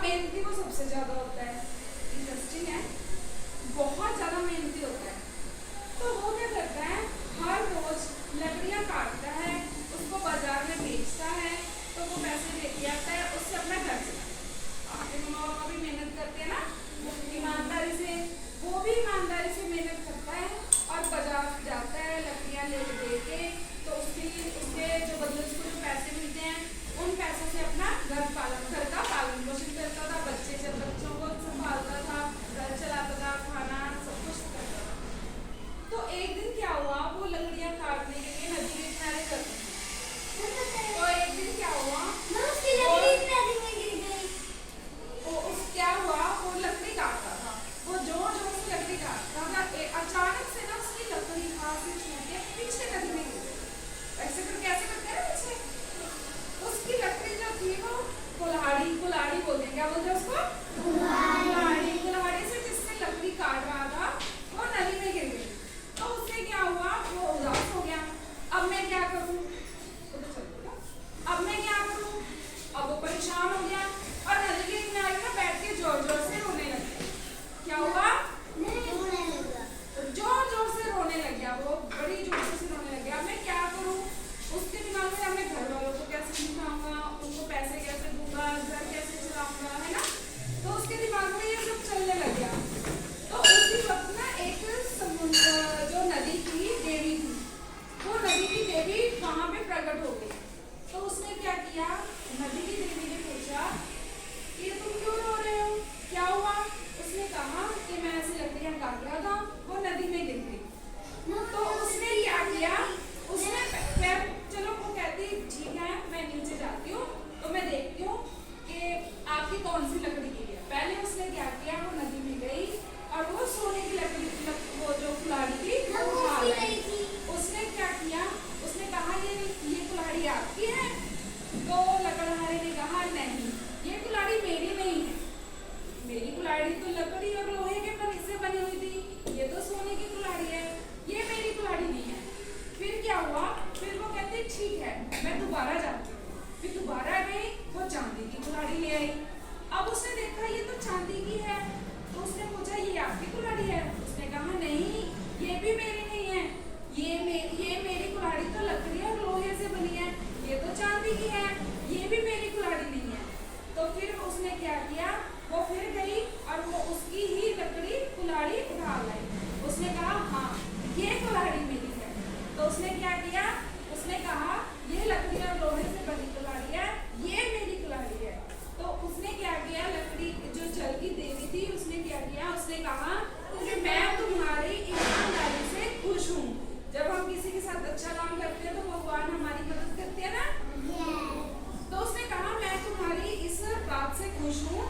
मेहनती वो सबसे ज्यादा होता है। इंटरेस्टिंग है, बहुत ज्यादा मेहनती होता है। तो वो क्या करता है, हर रोज लकड़ियां काटता है, उसको बाजार में बेचता है, तो वो पैसे लेके आता है, उससे अपना घर चलाता है। आपके मम्मा पापा भी मेहनत करते हैं ना ईमानदारी से, वो भी ईमानदारी से मेहनत करता है और बाजार जाता है लकड़ियां ले के, तो उसके जो बदले उसको जो पैसे मिलते हैं उन पैसों से अपना घर का पालन पोषण करता था, बच्चों को संभालता था, घर चलाता था, खाना सब कुछ करता था। तो एक दिन क्या हुआ, वो लकड़ियां काटने के लिए नदी के किनारे चलते हैं। तो एक दिन क्या हुआ, क्या हुआ, वो लकड़ी काटता था, वो जोर जोर से लकड़ी काटता था, अचानक से ना उसकी लकड़ी हाथ से छूट के पीछे नदी में गिर गई। ऐसे करके कैसे करते हैं पीछे, उसकी लकड़ी जो थी वो कुल्हाड़ी बोलते हैं, क्या बोलते हैं उसको, कुल्हाड़ी से जिससे लकड़ी काट रहा था वो नदी में गिर गई। तो उससे क्या हुआ, वो उदास हो गया, अब मैं क्या करूं, अब मैं क्या करूं, अब वो परेशान हो गया और नदी के किनारे ना बैठ के जोर जोर से रोने लग गया। क्या हुआ, जोर जोर से रोने लग गया, वो बड़ी जोर से रोने लग गया। मैं क्या करूं, उसके दिमाग में अपने घर वालों को कैसे समझाऊंगा, उनको पैसे कैसे दूंगा, घर कैसे चलाऊंगा, है ना। तो उसके दिमाग में ये सब चलने लग गया। तो उसी वक्त ना एक जो नदी की देवी थी, वो नदी की देवी वहां पे प्रकट हो गई। तो उसने क्या किया, नदी की देवी ने पूछा कि तुम क्यों रो रहे हो, क्या हुआ। उसने कहा कि मैं ऐसे लकड़ियां काट रहा था, वो नदी में गिर गई। तो उसने क्या किया, उसने चलो वो कहती ठीक है मैं नीचे जाती हूँ, तो मैं देखती हूँ कि आपकी कौन सी लकड़ी गिरी है। पहले उसने क्या किया, वो नदी में गई और वो सोने की लकड़ी, वो जो कुल्हाड़ी थी वो उठा लाई। उसने क्या किया, उसने कहा ये कुल्हाड़ी आपकी है। तो लकड़हारे ने कहा नहीं, ये कुल्हाड़ी मेरी नहीं है, मेरी कुल्हाड़ी तो लकड़ी और लोहे के से बनी हुई थी, ये तो सोने की कुल्हाड़ी है, ये मेरी कुल्हाड़ी नहीं है। फिर क्या हुआ, फिर वो कहते ठीक है मैं दोबारा जाती हूँ। फिर दोबारा गई, वो चांदी की कुल्हाड़ी ले आई। अब उसने देखा ये तो चांदी की है, तो उसने पूछा ये आपकी कुल्हाड़ी है। उसने कहा नहीं ये भी मेरी नहीं है, ये मेरी कुल्हाड़ी तो लकड़ी और लोहे से बनी है, ये तो चांदी की है, ये भी मेरी कुल्हाड़ी नहीं है। तो फिर उसने क्या किया, वो फिर गई और वो उसकी ही लकड़ी कुल्हाड़ी उठा लाई। उसने कहा हाँ ये कुल्हाड़ी मेरी है। तो उसने क्या किया, उसने कहा ये लकड़ी और लोहे से बनी कुल्हाड़ी है, ये मेरी कुल्हाड़ी है। तो उसने क्या किया, लकड़ी जो जल की देवी थी उसने क्या किया, उसने कहा कि मैं तुम्हारी ईमानदारी से खुश हूँ। जब हम किसी के साथ अच्छा काम करते हैं तो भगवान हमारी मदद करते हैं ना। तो उसने कहा मैं तुम्हारी इस बात से खुश हूँ